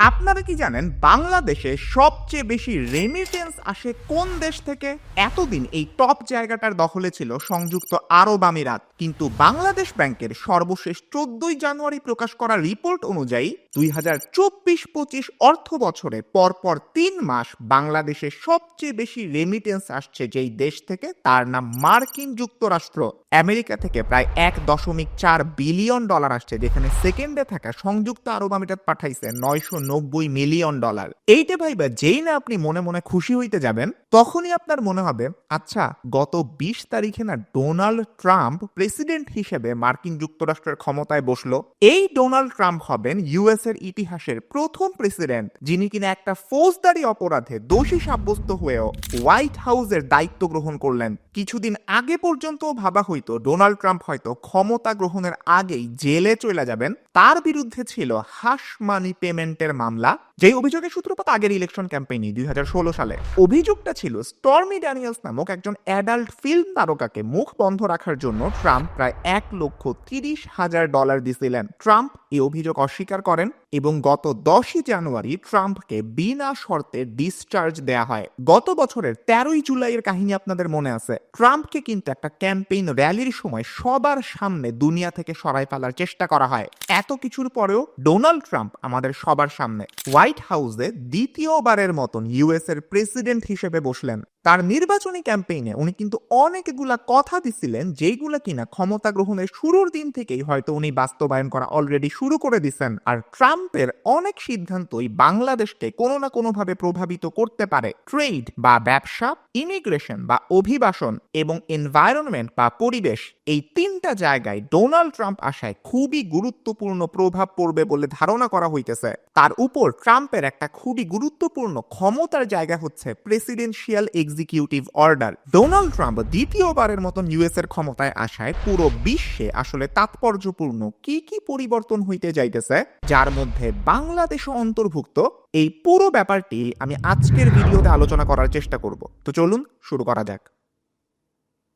আপনারা কি জানেন বাংলাদেশে সবচেয়ে বেশি রেমিটেন্স আসে কোন দেশ থেকে? এতদিন এই টপ জায়গাটার দখলে ছিল সংযুক্ত আরব আমিরাত, কিন্তু বাংলাদেশ ব্যাংকের সর্বশেষ 14ই জানুয়ারি প্রকাশ করা রিপোর্ট অনুযায়ী 2024-25 অর্থ বছরে পরপর 3 মাস বাংলাদেশে সবচেয়ে বেশি রেমিটেন্স আসছে যেই দেশ থেকে তার নাম মার্কিন যুক্তরাষ্ট্র। আমেরিকা থেকে প্রায় $1.4 বিলিয়ন আসছে, যেখানে সেকেন্ডে থাকা সংযুক্ত আরব আমিরাত পাঠাইছে $990 মিলিয়ন। এইটা ভাইবা যেই না আপনি মনে মনে খুশি হইতে যাবেন, তখনই আপনার মনে হবে আচ্ছা, গত 20 তারিখে না ডোনাল্ড ট্রাম্প প্রেসিডেন্ট হিসেবে মার্কিন যুক্তরাষ্ট্রের ক্ষমতায় বসলো। এই ডোনাল্ড ট্রাম্প হবেন ইউএস এর ইতিহাসের প্রথম প্রেসিডেন্ট যিনি কিনা একটা ফৌজদারি অপরাধে দোষী সাব্যস্ত হয়েও হোয়াইট হাউসের দায়িত্ব গ্রহণ করলেন। কিছুদিন আগে পর্যন্ত ভাবা হইতো ডোনাল্ড ট্রাম্প হয়তো ক্ষমতা গ্রহণের আগেই জেলে চলে যাবেন। তার বিরুদ্ধে ছিল হাশ মানি পেমেন্টের মামলা, যেই অভিযোগের সূত্রপাত আগের ইলেকশন ক্যাম্পেইনে 2016 সালে। অভিযোগটা ছিল স্টর্মি ড্যানিয়েলস নামক একজন অ্যাডাল্ট ফিল্ম তারকাকে মুখ বন্ধ রাখার জন্য ট্রাম্প প্রায় $1,30,000 দিছিলেন। ট্রাম্প এই অভিযোগ অস্বীকার করেন এবং গত 10ই জানুয়ারি ট্রাম্পকে বিনা শর্তে ডিসচার্জ দেয়া হয়। গত বছরের 13ই জুলাইয়ের কাহিনী আপনাদের মনে আছে। ট্রাম্পকে কিন্তু একটা ক্যাম্পেইন র্যালির সময় সবার সামনে দুনিয়া থেকে সরাই ফেলার চেষ্টা করা হয়। এত কিছুর পরেও ডোনাল্ড ট্রাম্প আমাদের সবার সামনে হোয়াইট হাউসে দ্বিতীয়বারের মতন ইউএস এর প্রেসিডেন্ট হিসেবে বসলেন। তার নির্বাচনী ক্যাম্পেইনে উনি কিন্তু অনেকগুলা কথা দিছিলেন যেইগুলা কিনা ক্ষমতা গ্রহণের শুরুর দিন থেকেই হয়তো উনি বাস্তবায়ন করা অলরেডি শুরু করে দিচ্ছেন। আর ট্রাম্পের অনেক সিদ্ধান্তই বাংলাদেশকে কোনো না কোনোভাবে প্রভাবিত করতে পারে। ট্রেড বা ব্যবসা, ইমিগ্রেশন বা অভিবাসন এবং এনভায়রনমেন্ট বা পরিবেশ, এই 3টা জায়গায় ডোনাল্ড ট্রাম্প আসায় খুবই গুরুত্বপূর্ণ প্রভাব পড়বে বলে ধারণা করা হইতেছে। তার উপর ট্রাম্পের একটা খুবই গুরুত্বপূর্ণ ক্ষমতার জায়গা হচ্ছে presidential executive order. Donald Trump দ্বিতীয়বারের মতন ইউএস এর ক্ষমতায় আসায় পুরো বিশ্বে আসলে তাৎপর্যপূর্ণ কি কি পরিবর্তন হইতে যাইতেছে, যার মধ্যে বাংলাদেশও অন্তর্ভুক্ত। এই পুরো ব্যাপারটি আমি আজকের ভিডিওতে আলোচনা করার চেষ্টা করব। তো চলুন শুরু করা যাক।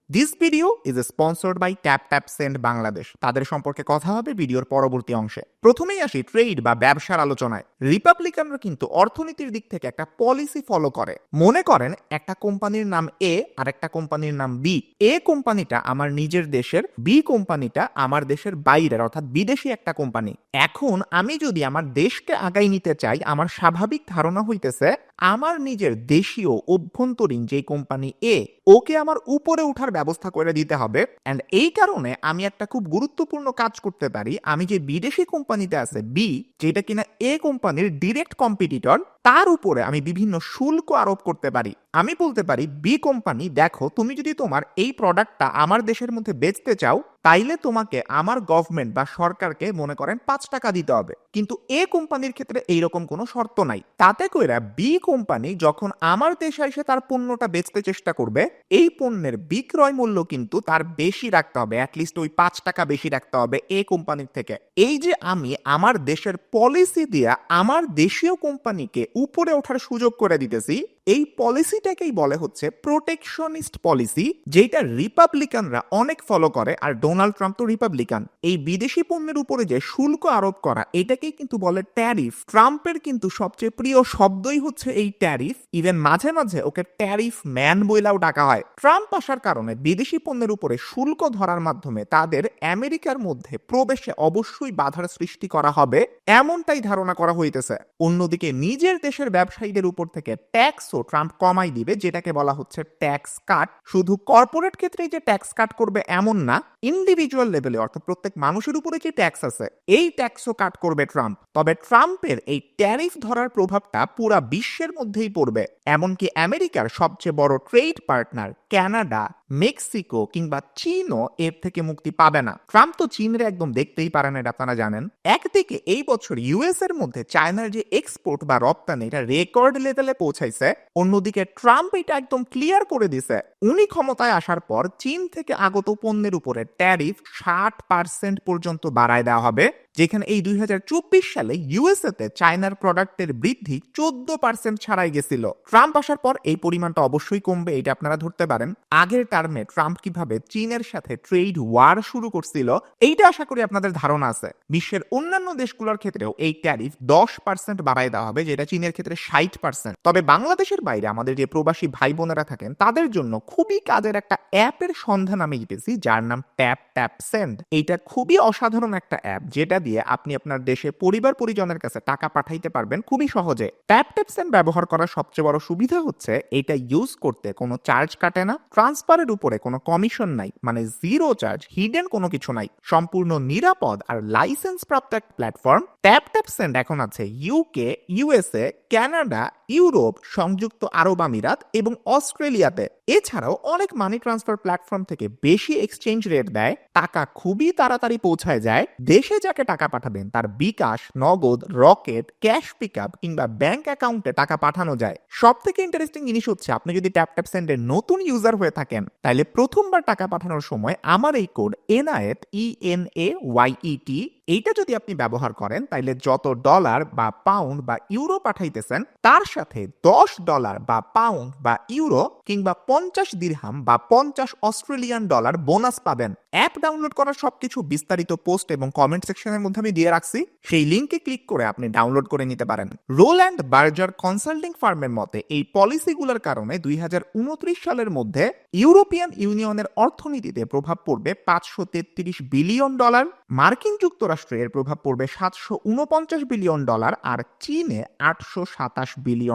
This video is sponsored by TapTapSend Bangladesh. তাদের সম্পর্কে কথা হবে ভিডিওর পরবর্তী অংশে। প্রথমেই আসি ট্রেড বা ব্যবসার আলোচনায়। রিপাবলিকানরা কিন্তু অর্থনীতির দিক থেকে একটা পলিসি ফলো করে। মনে করেন একটা কোম্পানির নাম এ আর একটা কোম্পানির নাম বি। এ কোম্পানিটা আমার নিজের দেশের, বি কোম্পানিটা আমার দেশের বাইরের অর্থাৎ বিদেশি একটা কোম্পানি। এখন আমি যদি আমার দেশকে আগাই নিতে চাই, আমার স্বাভাবিক ধারণা হইতেছে আমার নিজের দেশীয় অভ্যন্তরীণ যে কোম্পানি এ, ওকে আমার উপরে উঠার ব্যবস্থা করে দিতে হবে। এন্ড এই কারণে আমি একটা খুব গুরুত্বপূর্ণ কাজ করতে পারি। আমি যে বিদেশি কোম্পানিতে আছে বি, যেটা কিনা এ কোম্পানির ডিরেক্ট কম্পিটিটর, তার উপরে আমি বিভিন্ন শুল্ক আরোপ করতে পারি। আমি বলতে পারি বি কোম্পানি, দেখো তুমি যদি তোমার এই প্রোডাক্টটা আমার দেশের মধ্যে বেচতে চাও, তাইলে তোমাকে আমার গভর্নমেন্ট বা সরকারকে মনে করেন $5 দিতে হবে। কিন্তু এ কোম্পানির ক্ষেত্রে এইরকম কোনো শর্ত নাই। তাতে কইরা বি কোম্পানি যখন আমার দেশে এসে তার পণ্যটা বেচতে চেষ্টা করবে, এই পণ্যের বিক্রয় মূল্য কিন্তু তার বেশি রাখতে হবে, অ্যাটলিস্ট ওই $5 বেশি রাখতে হবে এ কোম্পানির থেকে। এই যে আমি আমার দেশের পলিসি দিয়া আমার দেশীয় কোম্পানিকে উপরে ওঠার সুযোগ করে দিতেছি, এই পলিসিটাকেই বলে হচ্ছে প্রোটেকশনিস্ট পলিসি, যেটা রিপাবলিকানরা অনেক ফলো করে। আর ডোনাল্ড ট্রাম্প তো রিপাবলিকান। এই বিদেশি পণ্যের উপরে যে শুল্ক আরোপ করা, এটাকেই কিন্তু বলে ট্যারিফ। ট্রাম্পের কিন্তু সবচেয়ে প্রিয় শব্দই হচ্ছে এই ট্যারিফ। ইভেন মাঝে মাঝে ওকে ট্যারিফ ম্যান বইলাও ডাকা হয়। ট্রাম্প আসার কারণে বিদেশি পণ্যের উপরে শুল্ক ধরার মাধ্যমে তাদের আমেরিকার মধ্যে প্রবেশে অবশ্যই বাধার সৃষ্টি করা হবে, এমনটাই ধারণা করা হইতেছে। অন্যদিকে নিজের দেশের ব্যবসায়ীদের উপর থেকে ট্যাক্স ট্রাম্প কমাই দিবে, যেটাকে বলা হচ্ছে ট্যাক্স কাট। শুধু কর্পোরেট ক্ষেত্রেই যে ট্যাক্স কাট করবে এমন না, ইন্ডিভিজুয়াল লেভেলে অর্থাৎ প্রত্যেক মানুষের উপরে যে ট্যাক্স আছে এই ট্যাক্সও কাট করবে ট্রাম্প। তবে ট্রাম্পের এই ট্যারিফ ধরার প্রভাবটা পুরা বিশ্বের মধ্যেই পড়বে। এমনকি আমেরিকার সবচেয়ে বড় ট্রেড পার্টনার কানাডা, মেক্সিকো কিংবা চীনও এর থেকে মুক্তি পাবে না। ট্রাম্প তো চীনরে একদম দেখতেই পারে না, এটা আপনারা জানেন। একদিকে এই বছর ইউএস এর মধ্যে চায়নার যে এক্সপোর্ট বা রপ্তানি, এটা রেকর্ড লেভেলে পৌঁছাইছে। অন্যদিকে ট্রাম্প এটা একদম ক্লিয়ার করে দিছে, উনি ক্ষমতায় আসার পর চীন থেকে আগত পণ্যের উপরে ট্যারিফ 60% পর্যন্ত বাড়ায় দেওয়া হবে। যেখানে এই 2024 সালে ইউএসএতে চায়নার প্রোডাক্টের বৃদ্ধি 14% ছাড়াই গেছিল। ট্রাম্প আসার পর এই পরিমাণটা অবশ্যই কমবে, এটা আপনারা ধরতে পারেন। আগের টার্মে ট্রাম্প কিভাবে চীনের সাথে ট্রেড ওয়ার শুরু করছিল এইটা আশা করি আপনাদের ধারণা আছে। বিশ্বের অন্যান্য দেশগুলোর ক্ষেত্রেও এই ট্যারিফ 10% বাড়ায় দেওয়া হবে, যেটা চীনের ক্ষেত্রে 60%। তবে বাংলাদেশের বাইরে আমাদের যে প্রবাসী ভাই বোনেরা থাকেন তাদের জন্য খুবই কাজের একটা অ্যাপের সন্ধান আমি পেয়েছি, যার নাম ট্যাপ ট্যাপ সেন্ড। এইটা খুবই অসাধারণ একটা অ্যাপ, যেটা দিয়ে আপনি আপনার দেশে পরিবার পরিজনের কাছে টাকা পাঠাইতে পারবেন খুবই সহজে। ট্যাপ ট্যাপ সেন্ড ব্যবহার করার সবচেয়ে বড় সুবিধা হচ্ছে এটা ইউজ করতে কোনো চার্জ কাটে না, ট্রান্সফারের উপরে কোনো কমিশন নাই, মানে জিরো চার্জ, হিডেন কোনো কিছু নাই, সম্পূর্ণ নিরাপদ আর লাইসেন্স প্রাপ্ত এক প্ল্যাটফর্ম। ট্যাপ ট্যাপ সেন্ড এখন আছে ইউকে, ইউএসএ, কানাডা, ইউরোপ, সংযুক্ত আরব আমিরাত এবং অস্ট্রেলিয়াতে। এছাড়াও অনেক মানি ট্রান্সফার প্ল্যাটফর্ম থেকে বেশি এক্সচেঞ্জ রেট দেয়, টাকা খুবই তাড়াতাড়ি পৌঁছায় যায়। দেশে যাকে টাকা পাঠাবেন তার বিকাশ, নগদ, রকেট, ক্যাশ পিকআপ কিংবা ব্যাংক অ্যাকাউন্টে টাকা পাঠানো যায়। সব থেকে ইন্টারেস্টিং জিনিস হচ্ছে, আপনি যদি ট্যাপ ট্যাপ সেন্ডের নতুন ইউজার হয়ে থাকেন তাহলে প্রথমবার টাকা পাঠানোর সময় আমার এই কোড এনআইএট, ENAYET, এইটা যদি আপনি ব্যবহার করেন তাইলে যত ডলার বা পাউন্ড বা ইউরো পাঠাইতেছেন তার সাথে $10 বা পাউন্ড বা ইউরো কিংবা 50 দিরহাম বা 50 অস্ট্রেলিয়ান ডলার বোনাস পাবেন। অ্যাপ ডাউনলোড করার সবকিছু বিস্তারিত পোস্ট এবং কমেন্ট সেকশনের মধ্যে আমি দিয়ে রাখছি, সেই লিঙ্কে ক্লিক করে আপনি ডাউনলোড করে নিতে পারেন। রোল অ্যান্ড বার্জার কনসাল্টিং ফার্মের মতে এই পলিসিগুলোর কারণে 2029 সালের মধ্যে ইউরোপিয়ান ইউনিয়নের অর্থনীতিতে প্রভাব পড়বে $533 বিলিয়ন, মার্কিন যুক্তরাষ্ট্রে এর প্রভাব পড়বে $749 বিলিয়ন আর চীনে $827 বিলিয়ন।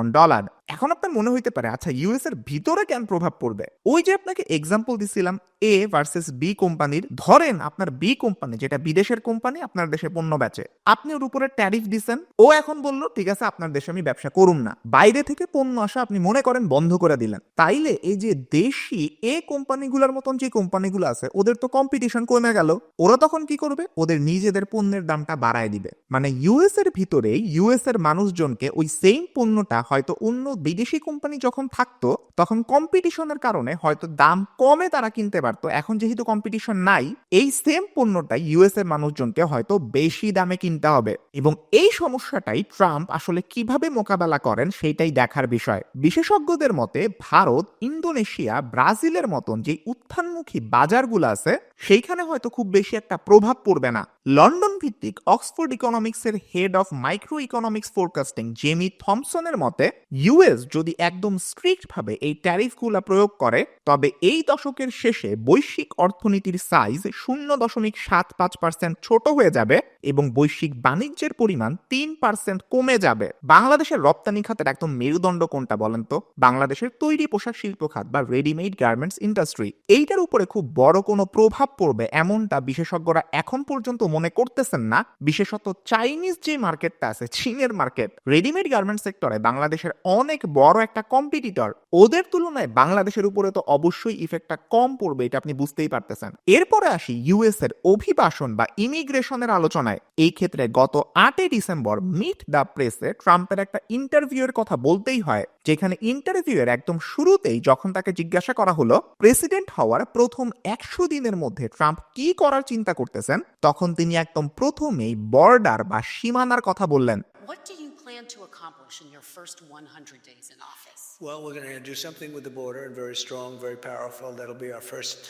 এখন আপনার মনে হইতে পারে, আচ্ছা ইউএস এর ভিতরে কেন প্রভাব পড়বে? ওই যে আপনাকে এক্সাম্পল দিছিলাম এ ভার্সেস বি কোম্পানির। ধরেন আপনার বি কোম্পানি, যেটা বিদেশের কোম্পানি, আপনার দেশে পণ্য বেচে, আপনি ওর উপরে ট্যারিফ দিছেন। ও এখন বলল ঠিক আছে আপনার দেশে আমি ব্যবসা করুম না, বাইরে থেকে পণ্য আসা আপনি মনে করেন বন্ধ করে দিলেন। তাইলে এই যে দেশি এ কোম্পানিগুলোর মতন যে কোম্পানিগুলো আছে ওদের তো কম্পিটিশন কমে গেল। ওরা তখন কি করবে? ওদের নিজেদের পণ্যের দামটা বাড়ায় দিবে। মানে ইউএস এর ভিতরে ইউএস এর মানুষজনকে ওই সেম পণ্যটা হয়তো অন্য বিদেশি কোম্পানি যখন থাকতো তখন কম্পিটিশনের কারণে হয়তো দাম কমে তারা কিনতে পারতো। এখন যেহেতু কম্পিটিশন নাই, এই সেম পণ্যটা ইউএস এর মানুষজনকে হয়তো বেশি দামে কিনতে হবে। এবং এই সমস্যাটাই ট্রাম্প আসলে কিভাবে মোকাবেলা করেন সেইটাই দেখার বিষয়। বিশেষজ্ঞদের মতে ভারত, ইন্দোনেশিয়া, ব্রাজিলের মতন যে উত্থানমুখী বাজারগুলো আছে সেইখানে হয়তো খুব বেশি একটা প্রভাব পড়বে না। লন্ডন ভিত্তিক অক্সফোর্ড ইকোনমিক্সের head of micro economics forecasting Jamie থমসনের মতে ইউএস যদি একদম স্ট্রিক্ট ভাবে এই ট্যারিফগুলো প্রয়োগ করে তবে এই দশকের শেষে বৈশ্বিক অর্থনীতির সাইজ 0.75% ছোট হয়ে যাবে এবং বৈশ্বিক বাণিজ্যের পরিমাণ 3% কমে যাবে। বাংলাদেশের রপ্তানি খাতের একদম মেরুদণ্ড কোনটা বলেন তো? বাংলাদেশের তৈরি পোশাক শিল্প খাত বা রেডিমেড গার্মেন্টস ইন্ডাস্ট্রি। এইটার উপরে খুব বড় কোনো প্রভাব পড়বে এমনটা বিশেষজ্ঞরা এখন পর্যন্ত মনে করতেছেন না। বিশেষত চাইনিজ যে মার্কেটটা আছে, চীনের মার্কেট, রেডিমেড গার্মেন্টস সেক্টরে বাংলাদেশের অনেক বড় একটা কম্পিটিটর। ওদের তুলনায় বাংলাদেশের উপরে তো অবশ্যই ইফেক্টটা কম পড়বে, এটা আপনি বুঝতেই পারতেছেন। এরপরে আসি ইউএস এর অভিবাসন বা ইমিগ্রেশনের আলোচনায়। এই ক্ষেত্রে গত 8 ডিসেম্বর মিট দ্য প্রেসে ট্রাম্পের একটা ইন্টারভিউয়ের কথা বলতেই হয়, যেখানে ইন্টারভিউয়ের একদম শুরুতেই যখন তাকে জিজ্ঞাসা করা হলো প্রেসিডেন্ট হওয়ার প্রথম 100 দিনের মধ্যে ট্রাম্প কি করার চিন্তা করতেছেন, তখন তিনি একদম প্রথমেই বর্ডার বা সীমানার কথা বললেন। What do you plan to accomplish in your first 100 days in office? Well, we're going to do something with the border, and very strong, very powerful. That'll be our first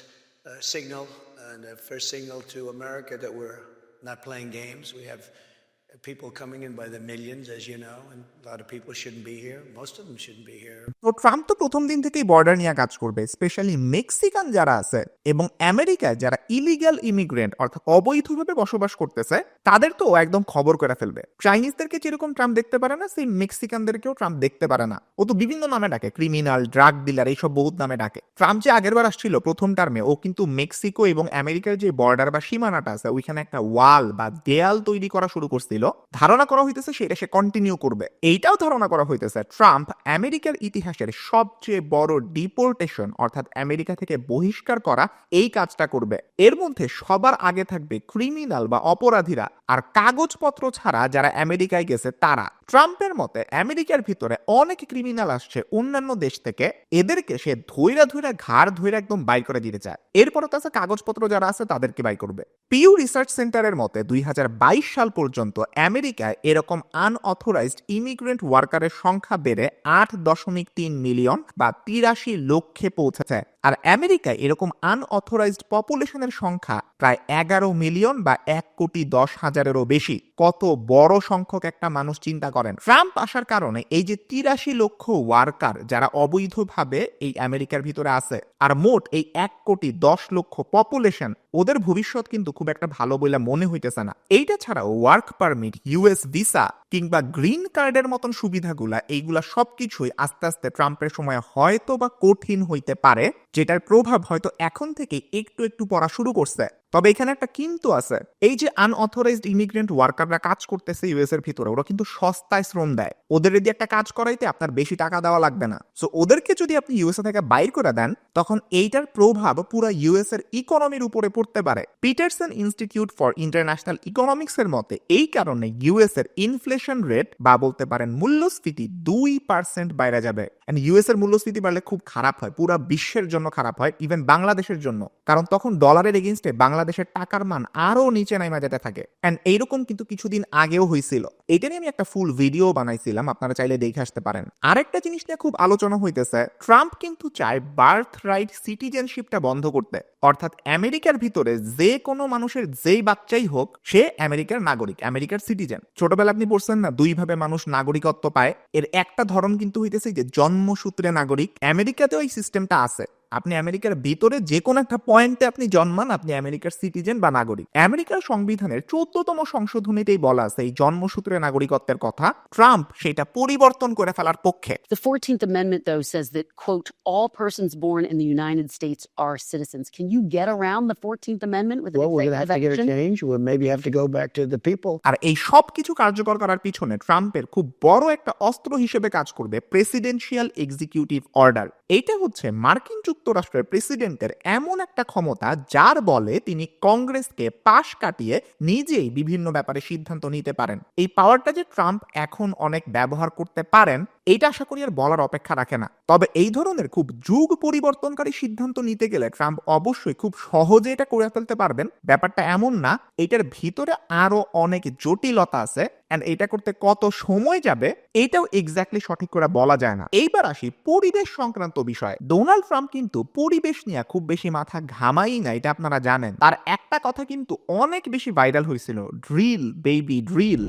signal, and a first signal to America that we're not playing games. We have people coming in by the millions, as you know, and a lot of people shouldn't be here. Most of them shouldn't be here. তো Trump তো প্রথম দিন থেকেই border নিয়ে কাজ করবে, specially Mexican যারা আছে এবং আমেরিকায় যারা ইলিগাল ইমিগ্রেন্ট অর্থাৎ অবৈধভাবে বসবাস করতেছে তাদের তো একদম খবর করে ফেলবে। চাইনিজদেরকে যেরকম ট্রাম্প দেখতে পারে না, সেই মেক্সিকানদেরকেও ট্রাম্প দেখতে পারে না। ও তো বিভিন্ন নামে ডাকে, ক্রিমিনাল, ড্রাগ ডিলার, এইসব বহুত নামে ডাকে। ট্রাম্প যে আগেরবার আসছিল প্রথম টার্মে, ও কিন্তু মেক্সিকো এবং আমেরিকার যে বর্ডার বা সীমানাটা আছে ওইখানে একটা ওয়াল বা দেয়াল তৈরি করা শুরু করছিল। ধারণা করা হইতেছে সেটা সে কন্টিনিউ করবে। এইটাও ধারণা করা হইতেছে ট্রাম্প আমেরিকার ইতিহাসের সবচেয়ে বড় ডিপোর্টেশন অর্থাৎ আমেরিকা থেকে বহিষ্কার করা এই কাজটা করবে। এর মধ্যে সবার আগে থাকবে ক্রিমিনাল বা অপরাধীরা আর কাগজপত্র ছাড়া যারা আমেরিকায় গেছে তারা। ট্রাম্পের মতে আমেরিকার ভিতরে অনেক ক্রিমিনাল আসছে অন্যান্য দেশ থেকে, এদেরকে সে ধৈরা ধৈরা ঘাড় ধৈরা একদম বাইর করে দিতে চায়। এরপরে তাছে কাগজপত্র যারা আছে তাদেরকে বাই করবে। পিউ রিসার্চ সেন্টারের মতে 2022 সাল পর্যন্ত আমেরিকায় এরকম আনঅথরাইজড ইমিগ্রেন্ট ওয়ার্কারের সংখ্যা বেড়ে 8.3 মিলিয়ন বা 83 লক্ষে পৌঁছেছে। আর আমেরিকায় এরকম আনঅথরাইজড পপুলেশনের সংখ্যা প্রায় 11 মিলিয়ন বা 1,10,00,000-এরও বেশি। কত বড় সংখ্যক একটা মানুষ চিন্তা করেন। ট্রাম্প আসার কারণে এই যে 83 লক্ষ ওয়ার্কার যারা অবৈধভাবে এই আমেরিকার ভিতরে আছে, আর মোট এই 1,10,00,000 পপুলেশন, ওদের ভবিষ্যৎ কিন্তু খুব একটা ভালো বলে মনে হইতেছে না। এইটা ছাড়াও ওয়ার্ক পারমিট, ইউএস ভিসা কিংবা গ্রিন কার্ডের মতন সুবিধাগুলা, এইগুলা সবকিছুই আস্তে আস্তে ট্রাম্পের সময় হয়তো বা কঠিন হইতে পারে, যেটার প্রভাব হয়তো এখন থেকে একটু একটু পড়া শুরু করছে। তবে এখানে একটা কিন্তু আছে, এই যে আনঅথরাইজড ইমিগ্রেন্ট ওয়ার্কাররা কাজ করতেছে ইউএস এর ভিতরে, ওরা কিন্তু সস্তায় শ্রম দেয়। ওদের যদি একটা কাজ করাইতে আপনার বেশি টাকা দেওয়া লাগবে না। সো ওদেরকে যদি আপনি ইউএসএ থেকে বাইর করে দেন, তখন এইটার প্রভাব পুরো ইউএস এর ইকোনমির উপরে পড়তে পারে। Pietersen institute for international economics এর মতে এই কারণে ইউএস এর ইনফ্লেশন রেট বা বলতে পারেন মূল্যস্ফীতি 2% বাইরে যাবে। এন্ড ইউএস এর মূল্যস্ফীতি বাড়লে খুব খারাপ হয়, পুরো বিশ্বের জন্য খারাপ হয়, ইভেন বাংলাদেশের জন্য, কারণ তখন ডলারের এগেইনস্টে বাংলাদেশের টাকার মান আরো নিচে নাইমা যেতে থাকে। এন্ড এইরকম কিন্তু কিছুদিন আগেও হয়েছিল, এটা নিয়ে আমি একটা ফুল ভিডিও বানাইছিলাম, আপনারা চাইলে দেখে আসতে পারেন। আরেকটা জিনিস নিয়ে খুব আলোচনা হইতেছে, ট্রাম্প কিন্তু চায় বার্থ রাইট সিটিজেনশিপটা বন্ধ করতে, অর্থাৎ আমেরিকার ভিতরে যে কোনো মানুষের যেই বাচ্চাই হোক সে আমেরিকার নাগরিক, আমেরিকার সিটিজেন। ছোটবেলা আপনি পড়ছেন না, দুইভাবে মানুষ নাগরিকত্ব পায়, এর একটা ধরন কিন্তু হইতেছে যে জন্মসূত্রে নাগরিক। আমেরিকাতেও এই সিস্টেমটা আছে, আপনি আমেরিকার ভিতরে যে কোনো একটা পয়েন্টে আপনি জন্মান, আপনি আমেরিকার সিটিজেন বা নাগরিক। আমেরিকার সংবিধানের 14তম সংশোধনীতেই বলা আছে এই জন্মসূত্রে নাগরিকত্বের কথা। ট্রাম্প সেটা পরিবর্তন করে ফেলার পক্ষে। The 14th Amendment, though, says that, quote, all persons born in the United States are citizens. Can you get around the 14th Amendment with an Well, we're going to have to executive get a action? change. We'll maybe have to go back to the people. আর এই সব কিছু কার্যকর করার পিছনে ট্রাম্পের খুব বড় একটা অস্ত্র হিসেবে কাজ করবে প্রেসিডেন্সিয়াল এক্সিকিউটিভ অর্ডার। এইটা হচ্ছে মার্কিন যুক্তরাষ্ট্রের প্রেসিডেন্টের এমন একটা ক্ষমতা যার বলে তিনি কংগ্রেসকে পাশ কাটিয়ে নিজেই বিভিন্ন ব্যাপারে সিদ্ধান্ত নিতে পারেন। এই পাওয়ারটা যে ট্রাম্প এখন অনেক ব্যবহার করতে পারেন, এইটা আশা করি আর বলার অপেক্ষা রাখে না। তবে এই ধরনের খুব যুগ পরিবর্তনকারী সিদ্ধান্ত নিতে গেলে ট্রাম্প অবশ্যই খুব সহজে এটা করে ফেলতে পারবেন। ব্যাপারটা এমন না, এটার ভিতরে আরো অনেক জটিলতা আছে, এন্ড এটা করতে কত সময় যাবে এটাও এক্স্যাক্টলি সঠিক করে বলা যায় না। এইবার আসি পরিবেশ সংক্রান্ত বিষয়। ডোনাল্ড ট্রাম্প কিন্তু পরিবেশ নিয়ে খুব বেশি মাথা ঘামাই না, এটা আপনারা জানেন। তার একটা কথা কিন্তু অনেক বেশি ভাইরাল হয়েছিল, drill baby drill.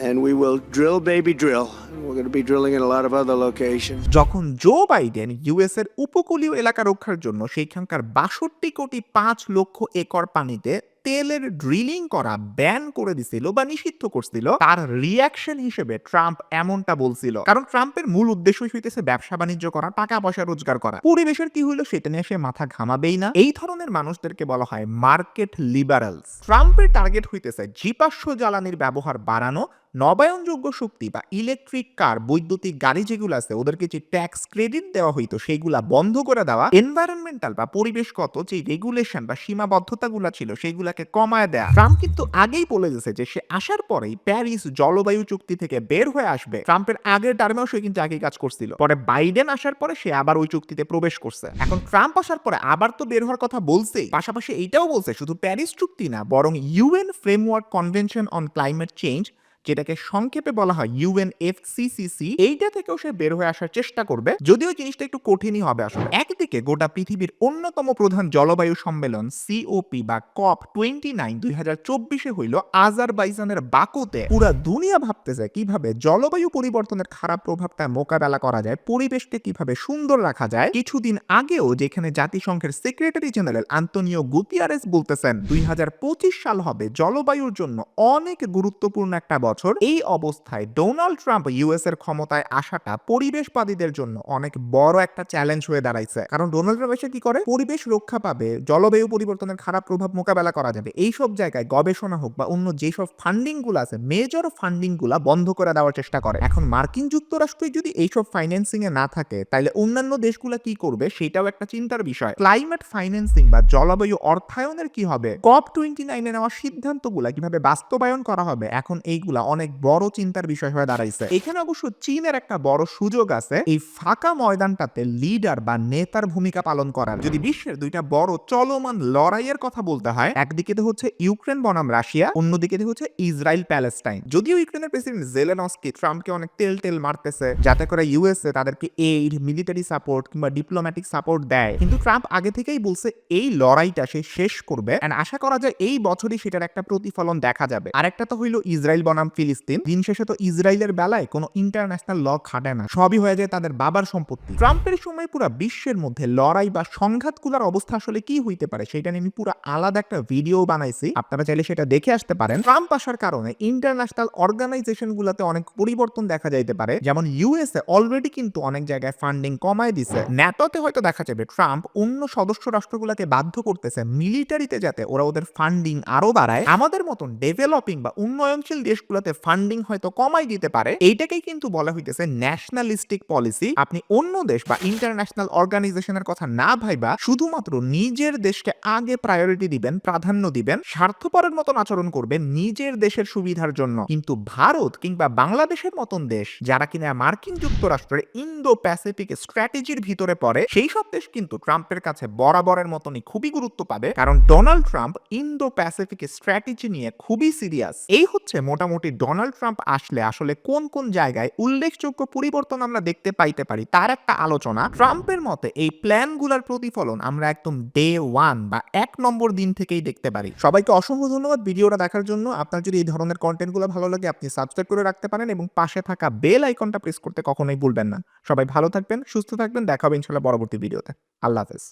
And we will drill, baby, drill. We're going to be drilling in a lot of other locations. যখন জো বাইডেন ইউএস এর উপকূলীয় এলাকা রক্ষার জন্য সেইখানকার 62,05,00,000 একর পানিতে তেলের ড্রিলিং করা ব্যান করে দিছিল বা নিষিদ্ধ করছিল, তার রিয়াকশন হিসেবে ট্রাম্প এমনটা বলছিল। কারণ ট্রাম্পের মূল উদ্দেশ্যই হইতেছে ব্যবসা বাণিজ্য করা, টাকা পয়সা রোজগার করা। পরিবেশের কি হইলো সেটা নিয়ে সে মাথা ঘামাবেই না। এই ধরনের মানুষদেরকে বলা হয় মার্কেট লিবারালস। ট্রাম্পের টার্গেট হইতেছে জীবাশ্ম জ্বালানির ব্যবহার বাড়ানো, নবায়নযোগ্য শক্তি বা ইলেকট্রিক কার, বৈদ্যুতিক গাড়ি যেগুলো আছে ওদেরকে যে ট্যাক্স ক্রেডিট দেওয়া হইতো সেইগুলা বন্ধ করে দেওয়া, এনভায়রনমেন্টাল বা পরিবেশগত যে রেগুলেশন বা সীমাবদ্ধতাগুলো ছিল সেইগুলাকে কমায় দেয়া। ট্রাম্প কিন্তু আগেই বলে গেছে যে সে আসার পরেই প্যারিস জলবায়ু চুক্তি থেকে বের হয়ে আসবে। ট্রাম্পের আগের টার্মেও সে কিন্তু আগেই কাজ করছিল, পরে বাইডেন আসার পরে সে আবার ওই চুক্তিতে প্রবেশ করছে। এখন ট্রাম্প আসার পরে আবার তো বের হওয়ার কথা বলছেই, পাশাপাশি এইটাও বলছে শুধু প্যারিস চুক্তি না, বরং UN framework convention on climate change, যেটাকে সংক্ষেপে বলা হয় ইউএনএফসিসিসি, এইটা থেকেও সে বের হয়ে আসার চেষ্টা করবে, যদিও জিনিসটা একটু কঠিনই হবে আসলে। একদিকে গোটা পৃথিবীর অন্যতম প্রধান জলবায়ু সম্মেলন সিওপি বা COP29 2024 হইল আজারবাইজানের বাকুতে। পুরা দুনিয়া ভাবতেছে কিভাবে জলবায়ু পরিবর্তনের খারাপ প্রভাবটা মোকাবেলা করা যায়, পরিবেশকে কিভাবে সুন্দর রাখা যায়। কিছুদিন আগেও যেখানে জাতিসংঘের সেক্রেটারি জেনারেল আন্তোনিও গুতিয়ারেস বলতেছেন 2025 সাল হবে জলবায়ুর জন্য অনেক গুরুত্বপূর্ণ একটা বছর। এই অবস্থায় ডোনাল্ড ট্রাম্প ইউএস এর ক্ষমতায় আসাটা পরিবেশবাদীদের জন্য অনেক বড় একটা চ্যালেঞ্জ হয়ে দাঁড়াইছে। কারণ ডোনাল্ড ট্রাম্প এসে কি করে, পরিবেশ রক্ষা পাবে, জলবায়ু পরিবর্তনের খারাপ প্রভাব মোকাবেলা করা যাবে, এইসব জায়গায় গবেষণা হোক বা অন্য যেসব ফান্ডিং গুলো আছে, মেজর ফান্ডিং গুলা বন্ধ করে দেওয়ার চেষ্টা করে। এখন মার্কিন যুক্তরাষ্ট্রই যদি এইসব ফাইন্যান্সিং এ না থাকে, তাহলে অন্যান্য দেশগুলা কি করবে সেটাও একটা চিন্তার বিষয়। ক্লাইমেট ফাইন্যান্সিং বা জলবায়ু অর্থায়নের কি হবে, COP29 এ নেওয়া সিদ্ধান্তগুলা কিভাবে বাস্তবায়ন করা হবে, এখন এইগুলা তোলা অনেক বড় চিন্তার বিষয় হয়ে দাঁড়াইছে। এখানে অবশ্য চীনের একটা বড় সুযোগ আছে এই ফাঁকা ময়দানটাতে লিডার বা নেতার ভূমিকা পালন করার। যদি বিশ্বের দুইটা বড় চলমান লড়াইয়ের কথা বলতে হয়, একদিকে তো হচ্ছে ইউক্রেন বনাম রাশিয়া, অন্যদিকে তো হচ্ছে ইসরায়েল প্যালেস্টাইন। যদিও ইউক্রেনের প্রেসিডেন্ট জেলেনস্কি ট্রাম্পকে অনেক তেল মারতেছে যাতে করে ইউএসএ তাদেরকে এইড, মিলিটারি সাপোর্ট কিংবা ডিপ্লোম্যাটিক সাপোর্ট দেয়, কিন্তু ট্রাম্প আগে থেকেই বলছে এই লড়াইটা সে শেষ করবে এন্ড আশা করা যায় এই বছরই সেটার একটা প্রতিফলন দেখা যাবে। আরেকটা তো হইলো ইসরায়েল বনাম ফিলিস্তিন। দিন শেষে তো ইসরায়েলের বেলায় কোনো ইন্টারন্যাশনাল ল খাটে না, সবই হয়ে যায় তাদের বাবার সম্পত্তি। ট্রাম্পের সময় পুরো বিশ্বের মধ্যে লড়াই বা সংঘাতগুলোর অবস্থা আসলে কি হইতে পারে সেটা নিয়ে আমি পুরো আলাদা একটা ভিডিও বানাইছি, আপনারা চাইলে সেটা দেখে আসতে পারেন। ট্রাম্প আসার কারণে ইন্টারন্যাশনাল অর্গানাইজেশন গুলাতে অনেক পরিবর্তন দেখা যাইতে পারে, যেমন ইউএসএ অলরেডি কিন্তু অনেক জায়গায় ফান্ডিং কমায় দিছে। ন্যাটোতে হয়তো দেখা যাবে ট্রাম্প অন্য সদস্য রাষ্ট্রগুলোকে বাধ্য করতেছে মিলিটারিতে যাতে ওরা ওদের ফান্ডিং আরো বাড়ায়। আমাদের মতন ডেভেলপিং বা উন্নয়নশীল দেশগুলোতে ফান্ডিং হয়তো কমাই দিতে পারে। এইটাকেই কিন্তু বলা হইতেছে ন্যাশনালিস্টিক পলিসি। আপনি অন্য দেশ বা ইন্টারন্যাশনাল অর্গানাইজেশনের কথা না ভাইবা শুধুমাত্র নিজের দেশকে আগে প্রায়োরিটি দিবেন, প্রাধান্য দিবেন, স্বার্থপরের মতন আচরণ করবেন নিজের দেশের সুবিধার জন্য। কিন্তু ভারত কিংবা বাংলাদেশের মতন দেশ যারা কিনা মার্কিন যুক্তরাষ্ট্রের ইন্দো প্যাসিফিক স্ট্র্যাটেজির ভিতরে পড়ে, সেই সব দেশ কিন্তু ট্রাম্পের কাছে বরাবরের মতনই খুবই গুরুত্ব পাবে, কারণ Donald Trump Indo Pacific strategy নিয়ে খুবই সিরিয়াস। এই হচ্ছে মোটামুটি ডোনাল্ড ট্রাম্প আসলে আসলে কোন কোন জায়গায় উল্লেখযোগ্য পরিবর্তন আমরা দেখতে পাইতে পারি তার একটা আলোচনা। ট্রাম্পের মতে এই প্ল্যানগুলোর প্রতিফলন আমরা একদম ডে 1 বা 1 নম্বর দিন থেকেই দেখতে পারি। সবাইকে অসংখ্য ধন্যবাদ ভিডিওটা দেখার জন্য। আপনার যদি এই ধরনের কন্টেন্টগুলো ভালো লাগে আপনি সাবস্ক্রাইব করে রাখতে পারেন এবং পাশে থাকা বেল আইকনটা প্রেস করতে কখনোই ভুলবেন না। সবাই ভালো থাকবেন, সুস্থ থাকবেন, দেখা হবে ইনশাআল্লাহ পরবর্তী ভিডিওতে। আল্লাহ হাফেজ।